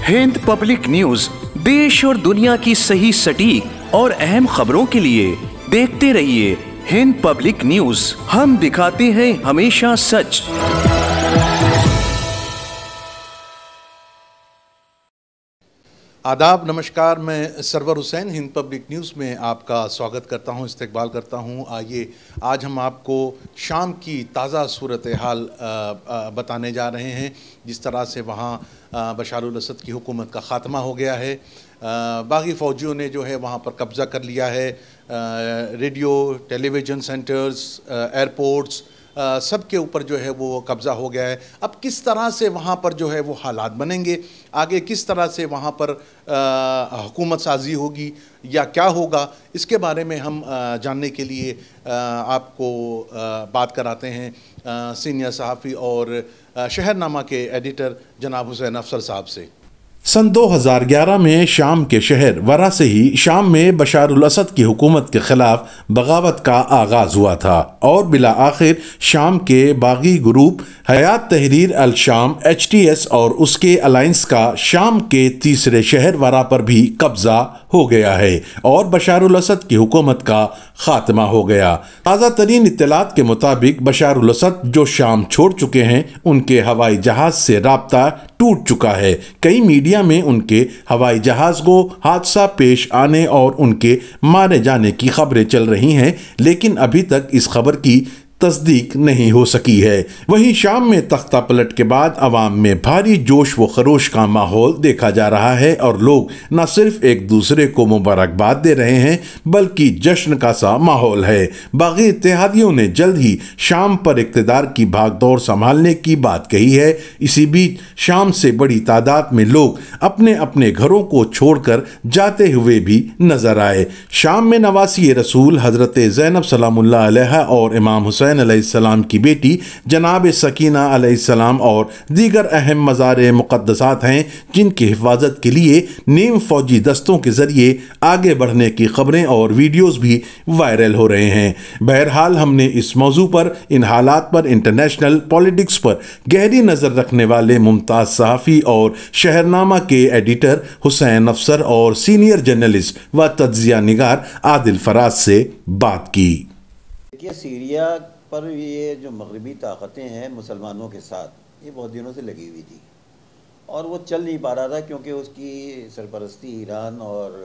Hind public news देश और दुनिया की सही, सटीक और अहम खबरों के लिए देखते रहिए हिंद पब्लिक न्यूज। हम दिखाते हैं हमेशा सच। आदाब, नमस्कार। मैं सरवर हुसैन हिंद पब्लिक न्यूज़ में आपका स्वागत करता हूं, इस्तकबाल करता हूं। आइए आज हम आपको शाम की ताज़ा सूरत हाल बताने जा रहे हैं। जिस तरह से वहां बशारुल असद की हुकूमत का ख़ात्मा हो गया है, बागी फ़ौजियों ने जो है वहां पर कब्ज़ा कर लिया है। रेडियो, टेलीविज़न सेंटर्स, एयरपोर्ट्स, सब के ऊपर जो है वो कब्ज़ा हो गया है। अब किस तरह से वहाँ पर जो है वो हालात बनेंगे, आगे किस तरह से वहाँ पर हुकूमत साजी होगी या क्या होगा, इसके बारे में हम जानने के लिए आपको बात कराते हैं सीनियर सहाफ़ी और शहरनामा के एडिटर जनाब हुसैन अफसर साहब से। सन 2011 में शाम के शहर वरा से ही शाम में बशारुल असद की हुकूमत के खिलाफ बगावत का आगाज हुआ था और बिला आखिर शाम के बागी ग्रुप हयात तहरीर अल शाम HTS और उसके अलायंस का शाम के तीसरे शहर वरा पर भी कब्जा हो गया है और बशारुल असद की हुकूमत का खात्मा हो गया। ताज़ा तरीन इत्तलात के मुताबिक बशारुल असद जो शाम छोड़ चुके हैं, उनके हवाई जहाज से राब्ता टूट चुका है। कई मीडिया में उनके हवाई जहाज को हादसा पेश आने और उनके मारे जाने की खबरें चल रही हैं, लेकिन अभी तक इस खबर की तस्दीक नहीं हो सकी है। वहीं शाम में तख्ता पलट के बाद अवाम में भारी जोश व खरोश का माहौल देखा जा रहा है और लोग न सिर्फ एक दूसरे को मुबारकबाद दे रहे हैं, बल्कि जश्न का सा माहौल है। बागी इत्तेहादियों ने जल्द ही शाम पर इक़्तिदार की भागदौड़ संभालने की बात कही है। इसी बीच शाम से बड़ी तादाद में लोग अपने अपने घरों को छोड़कर जाते हुए भी नजर आए। शाम में नवासी रसूल हजरत ज़ैनब सलामुल्लाह अलैहा और इमाम हुसैन अलैहिस्सलाम की बेटी जनाब सकीना अलैहिस्सलाम और दीगर अहम मज़ार मुक़द्दसात हैं, जिनकी हिफाजत के लिए नीम फौजी दस्तों के ज़रिए आगे बढ़ने की खबरें और वीडियोज़ भी वायरल हो रहे हैं। बहरहाल हमने इस मौजू पर, इन हालात पर, इंटरनेशनल पॉलिटिक्स पर गहरी नज़र रखने वाले मुमताज़ सहाफ़ी और शहरनामा के एडिटर हुसैन अफसर और सीनियर जर्नलिस्ट व तज्ज़िया निगार आदिल फराज से बात की। देखिए, सीरिया पर ये जो मगरबी ताकतें हैं मुसलमानों के साथ, ये बहुत दिनों से लगी हुई थी और वो चल नहीं पा रहा था क्योंकि उसकी सरपरस्ती ईरान और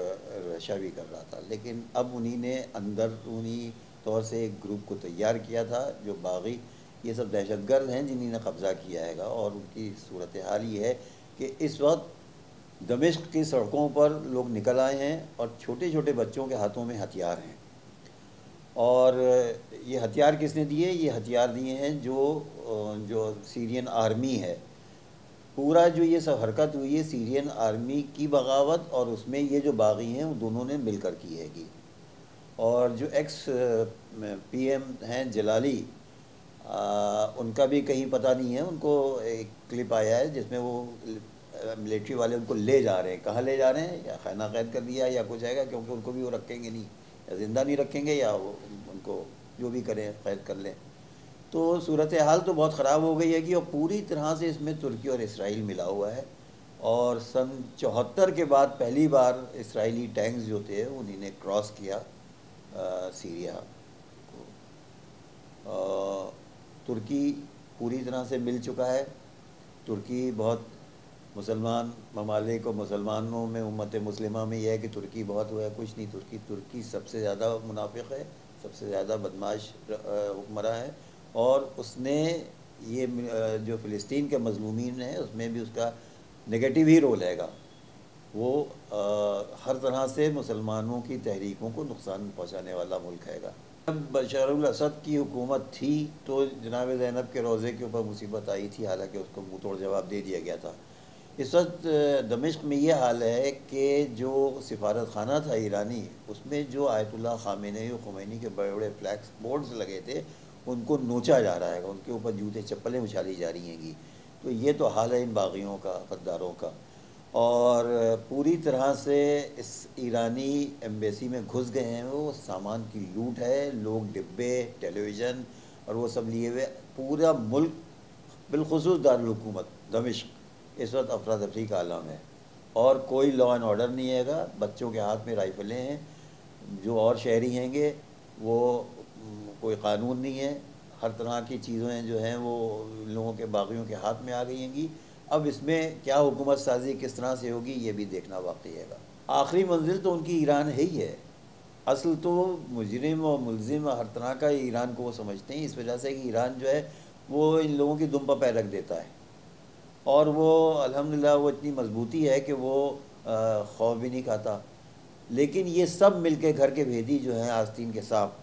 रशिया भी कर रहा था। लेकिन अब उन्हीं ने अंदरूनी तौर से एक ग्रुप को तैयार किया था जो बागी, ये सब दहशतगर्द हैं जिन्हीं ने कब्ज़ा किया है। और उनकी सूरत हाल ये है कि इस वक्त दमिश्क की सड़कों पर लोग निकल आए हैं और छोटे छोटे बच्चों के हाथों में हथियार हैं। और ये हथियार किसने दिए? ये हथियार दिए हैं जो सीरियन आर्मी है। पूरा जो ये सब हरकत हुई है सीरियन आर्मी की बगावत और उसमें ये जो बागी हैं वो दोनों ने मिलकर की हैगी। और जो एक्स PM हैं जलाली, उनका भी कहीं पता नहीं है। उनको एक क्लिप आया है जिसमें वो मिलिट्री वाले उनको ले जा रहे हैं। कहाँ ले जा रहे हैं? या खाना कैद कर दिया या कुछ आएगा, क्योंकि उनको भी वो रखेंगे नहीं, या ज़िंदा नहीं रखेंगे या वो उनको जो भी करें कैद कर लें। तो सूरत हाल तो बहुत ख़राब हो गई है कि और पूरी तरह से इसमें तुर्की और इसराइल मिला हुआ है। और सन 74 के बाद पहली बार इसराइली टैंक्स जो थे उन्हीं ने क्रॉस किया सीरिया को। तुर्की पूरी तरह से मिल चुका है। तुर्की बहुत मुसलमान ममालिक और मुसलमानों में, उम्मत मुस्लिमा में यह है कि तुर्की बहुत हुआ है, कुछ नहीं। तुर्की सबसे ज़्यादा मुनाफिक है, सबसे ज़्यादा बदमाश हुक्मरान है। और उसने ये जो फ़िलिस्तीन के मज़लूमीन हैं उसमें भी उसका नेगेटिव ही रोल हैगा। वो हर तरह से मुसलमानों की तहरीकों को नुकसान पहुँचाने वाला मुल्क हैगा। जब बशारुल असद की हुकूमत थी तो जनाब ज़ैनब के रोज़े के ऊपर मुसीबत आई थी, हालांकि उसको मुँह तोड़ जवाब दे दिया गया था। इस वक्त दमिश्क में ये हाल है कि जो सिफारत खाना था ईरानी, उसमें जो आयतुल्लाह ख़ामेनी और ख़ुमैनी के बड़े बड़े फ्लैक्स बोर्ड्स लगे थे उनको नोचा जा रहा है, उनके ऊपर जूते चप्पलें उछाली जा रही हैंगी। तो ये तो हाल है इन बागियों का, गद्दारों का। और पूरी तरह से इस ईरानी एम्बेसी में घुस गए हैं। वो सामान की लूट है, लोग डिब्बे, टेलीविज़न और वो सब लिए हुए। पूरा मुल्क बिलखुसूस दारुल हुकूमत दमिश्क इस वक्त अफरा तफरी का आलम है। और कोई लॉ एंड ऑर्डर नहीं हैगा। बच्चों के हाथ में राइफलें हैं, जो और शहरी हैंगे वो कोई कानून नहीं है, हर तरह की चीज़ें जो हैं वो लोगों के बागियों के हाथ में आ गई हैंगी। अब इसमें क्या हुकूमत साजी किस तरह से होगी ये भी देखना वाकई हैगा। आखिरी मंजिल तो उनकी ईरान है ही है। असल तो मुजरिम और मुलजिम हर तरह का ईरान को वो समझते हैं, इस वजह से कि ईरान जो है वो इन लोगों की दुम पर पैर रख देता है और वो अल्हम्दुलिल्लाह वो इतनी मजबूती है कि वो खौफ भी नहीं खाता। लेकिन ये सब मिलके घर के भेदी जो हैं आस्तीन के सांप,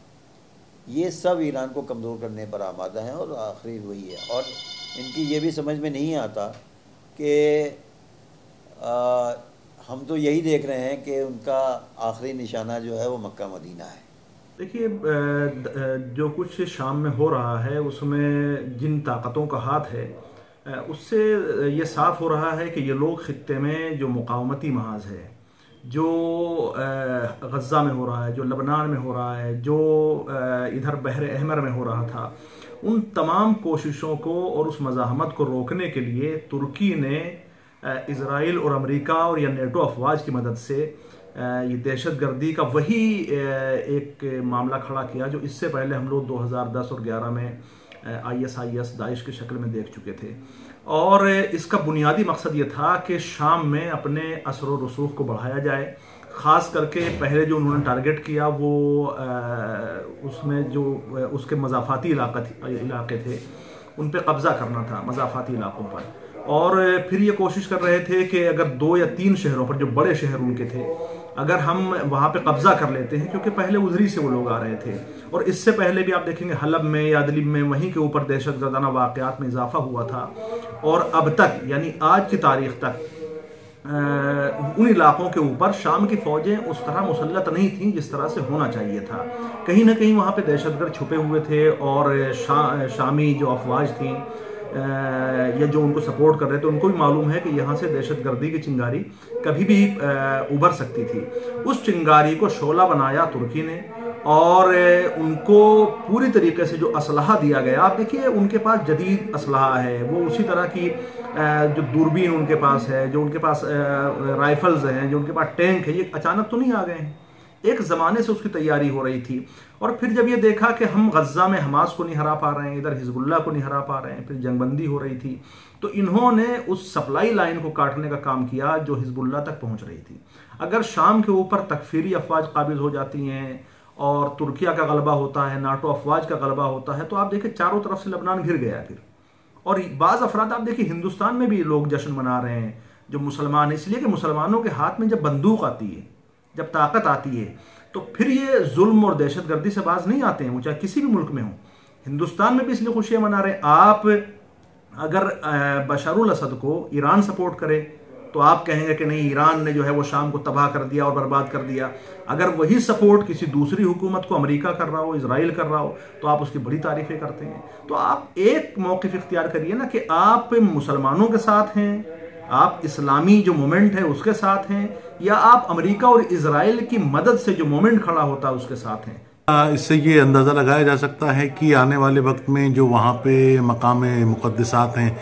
ये सब ईरान को कमज़ोर करने पर आमादा हैं और आखिरी वही है। और इनकी ये भी समझ में नहीं आता कि हम तो यही देख रहे हैं कि उनका आखिरी निशाना जो है वो मक्का मदीना है। देखिए, जो कुछ शाम में हो रहा है उसमें जिन ताकतों का हाथ है उससे ये साफ़ हो रहा है कि ये लोग ख़ित्ते में जो मुक़ावमती महाज है, जो गज़ा में हो रहा है, जो लबनान में हो रहा है, जो इधर बहर अहमर में हो रहा था, उन तमाम कोशिशों को और उस मज़ाहमत को रोकने के लिए तुर्की ने इज़राइल और अमेरिका और या नेटो अफवाज की मदद से ये दहशतगर्दी का वही एक मामला खड़ा किया जो इससे पहले हम लोग 2010 और 11 में ISIS दाइश की शक्ल में देख चुके थे। और इसका बुनियादी मकसद ये था कि शाम में अपने असर व रसूख को बढ़ाया जाए। ख़ास करके पहले जो उन्होंने टारगेट किया वो उसमें जो उसके मज़ाफ़ाती इलाके थे उन पे कब्ज़ा करना था, मज़ाफ़ाती इलाकों पर। और फिर ये कोशिश कर रहे थे कि अगर 2 या 3 शहरों पर, जो बड़े शहर उनके थे, अगर हम वहाँ पे कब्ज़ा कर लेते हैं, क्योंकि पहले उधरी से वो लोग आ रहे थे और इससे पहले भी आप देखेंगे हलब में या अदलिब में वहीं के ऊपर दहशतगर्दाना वाक़यात में इजाफा हुआ था। और अब तक यानी आज की तारीख़ तक उन इलाकों के ऊपर शाम की फ़ौजें उस तरह मुसल्लत नहीं थीं जिस तरह से होना चाहिए था। कहीं ना कहीं वहाँ पे दहशतगर्द छुपे हुए थे और शामी जो अफवाज थी या जो उनको सपोर्ट कर रहे थे उनको भी मालूम है कि यहाँ से दहशतगर्दी की चिंगारी कभी भी उभर सकती थी। उस चिंगारी को शोला बनाया तुर्की ने और उनको पूरी तरीके से जो असलहा दिया गया, आप देखिए उनके पास जदीद असलहा है, वो उसी तरह की जो दूरबीन उनके पास है, जो उनके पास राइफल्स हैं, जो उनके पास टैंक है, ये अचानक तो नहीं आ गए हैं, एक ज़माने से उसकी तैयारी हो रही थी। और फिर जब ये देखा कि हम गज़ा में हमास को नहीं हरा पा रहे हैं, इधर हिजबुल्लाह को नहीं हरा पा रहे हैं, फिर जंगबंदी हो रही थी, तो इन्होंने उस सप्लाई लाइन को काटने का काम किया जो हिजबुल्लाह तक पहुंच रही थी। अगर शाम के ऊपर तकफीरी अफवाज काबिज हो जाती हैं और तुर्किया का गलबा होता है, नाटो अफवाज का गलबा होता है, तो आप देखिए चारों तरफ से लबनान घिर गया फिर। और बाज़ अफराद आप देखिए हिंदुस्तान में भी लोग जश्न मना रहे हैं जो मुसलमान, इसलिए कि मुसलमानों के हाथ में जब बंदूक आती है, जब ताकत आती है, तो फिर ये जुल्म और दहशतगर्दी से बाज नहीं आते हैं, वो चाहे किसी भी मुल्क में हो। हिंदुस्तान में भी इसलिए खुशियां मना रहे हैं। आप अगर बशरुल असद को ईरान सपोर्ट करे तो आप कहेंगे कि नहीं, ईरान ने जो है वो शाम को तबाह कर दिया और बर्बाद कर दिया। अगर वही सपोर्ट किसी दूसरी हुकूमत को, अमेरिका कर रहा हो, इजराइल कर रहा हो, तो आप उसकी बड़ी तारीफें करते हैं। तो आप एक मौक़िफ़ इख्तियार करिए ना कि आप मुसलमानों के साथ हैं, आप इस्लामी जो मोमेंट है उसके साथ हैं, या आप अमेरिका और इजराइल की मदद से जो मोमेंट खड़ा होता है उसके साथ हैं। इससे ये अंदाज़ा लगाया जा सकता है कि आने वाले वक्त में जो वहाँ पे मकाम मुक़द्दसात हैं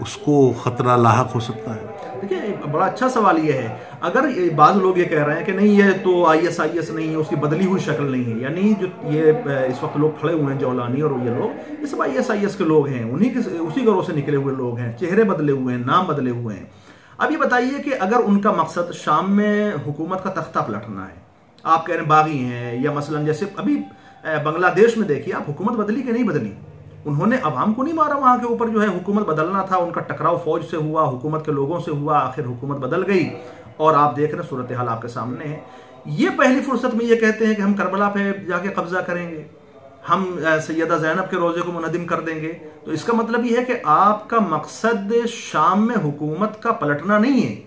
उसको ख़तरा लाहक हो सकता है। देखिए, बड़ा अच्छा सवाल ये है। अगर बाज़ लोग ये कह रहे हैं कि नहीं ये तो ISIS नहीं है, उसकी बदली हुई शक्ल नहीं है, यानी जो ये इस वक्त लोग खड़े हुए हैं जौलानी और ये लोग, ये सब ISIS के लोग हैं, उसी घरों से निकले हुए लोग हैं, चेहरे बदले हुए हैं, नाम बदले हुए हैं। अब ये बताइए कि अगर उनका मकसद शाम में हुकूमत का तख्ता पलटना है, आप कह रहे हैं बागी हैं, या मसलन जैसे अभी बांग्लादेश में देखिए आप, हुकूमत बदली कि नहीं बदली, उन्होंने अवाम को नहीं मारा, वहाँ के ऊपर जो है हुकूमत बदलना था, उनका टकराव फौज से हुआ, हुकूमत के लोगों से हुआ, आखिर हुकूमत बदल गई और आप देख रहे हैं सूरत हाल आपके सामने है। ये पहली फुर्सत में ये कहते हैं कि हम करबला पे जाके कब्जा करेंगे, हम सैयदा ज़ैनब के रोज़े को मुनहदिम कर देंगे। तो इसका मतलब ये है कि आपका मकसद शाम में हुकूमत का पलटना नहीं है,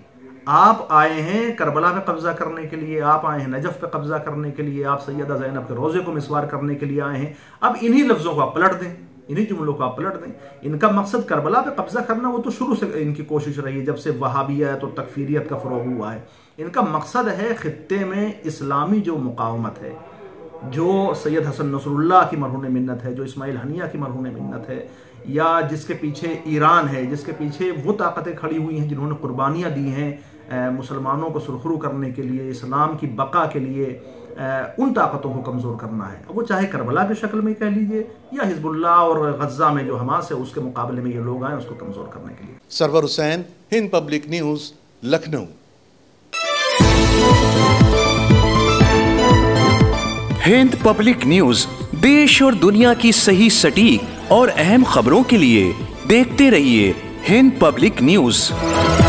आप आए हैं करबला पे कब्जा करने के लिए, आप आए हैं नजफ पे कब्जा करने के लिए, आप सैयदा ज़ैनब के रोज़े को मिसवार करने के लिए आए हैं। अब इन्हीं लफ्ज़ों को आप पलट दें, इन्हीं जुमलों को आप पलट दें। इनका मकसद करबला पे कब्जा करना वो तो शुरू से इनकी कोशिश रही है, जब से वहाबियत और तकफीरियत का फ़रोग़ हुआ है। इनका मकसद है ख़ित्ते में इस्लामी जो मुक़ावमत है, जो सैयद हसन नसरुल्लाह की मरहून मिन्नत है, जो इस्माइल हनिया की मरहून मिन्नत है, या जिसके पीछे ईरान है, जिसके पीछे वो ताकतें खड़ी हुई हैं जिन्होंने कुर्बानियाँ दी हैं मुसलमानों को सुरखरू करने के लिए, इस्लाम की बका के लिए उन ताकतों को कमज़ोर करना है। वो चाहे करबला की शक्ल में कह लीजिए या हिजबुल्लाह और गज़ा में जो हमास है उसके मुकाबले में ये लोग आए उसको कमज़ोर करने के लिए। Sarwar Hussain, Hind public news, Lucknow. Hind public news देश और दुनिया की सही, सटीक और अहम खबरों के लिए देखते रहिए हिंद पब्लिक न्यूज़।